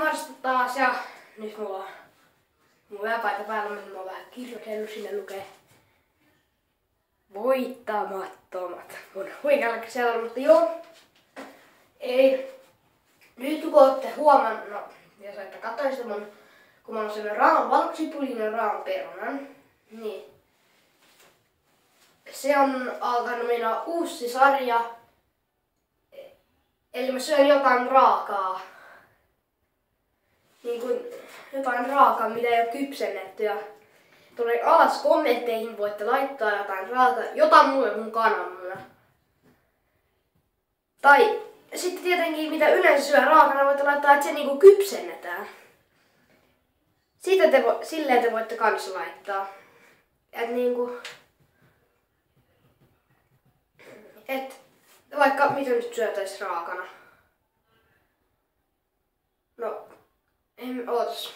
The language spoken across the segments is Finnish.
Marsta taas ja nyt mulla on mun yöpaita päällä, mutta mä oon vähän kirjoitellut, sinne lukee voittamattomat mun huikealla siellä, mutta joo. Ei. Nyt kun ootte huomannut, no, jos olette katsoisitte mun, kun mä oon sellainen valkosipulinen raanperunan, niin se on alkanut mennä uusi sarja. Eli mä syön jotain raakaa. Niin kuin jotain raakaa, mitä ei ole kypsennetty. Ja tulee alas kommentteihin, voitte laittaa jotain raakaa, jotain muuta kuin kananmuna. Tai sitten tietenkin, mitä yleensä syö raakana, voitte laittaa, että se niinku kypsennetään. Silleen te voitte kans laittaa. Et niinku... Et vaikka mitä nyt syötäis raakana. No, ootas.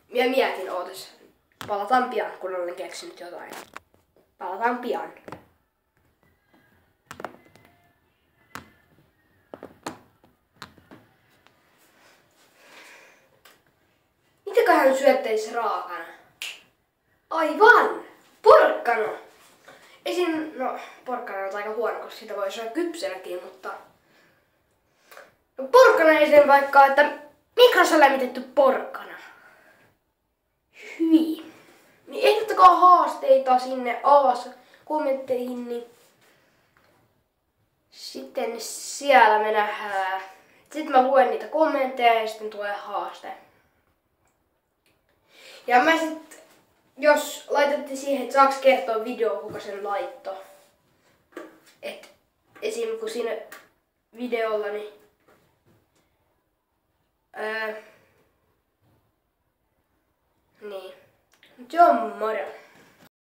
Minä mietin, ootas. Palataan pian, kun olen keksinyt jotain. Palataan pian. Mitäköhän syöttäis raakana? Aivan! Porkkana! No, porkkana on aika huono, koska sitä voi syödä kypsänäkin, mutta... No, porkkana esim. Vaikka, että mikrossa lämmitetty porkkana. Hyi. Niin ehdottakaa haasteita sinne alas kommentteihin, niin... Sitten siellä me nähdään. Sitten mä luen niitä kommentteja ja sitten tulee haaste. Ja mä sit... Jos laitatte siihen, että saaks kertoa video, kuka sen laittoi. Et esim. Kun siinä videolla, niin... Niin. Mut joo, moro.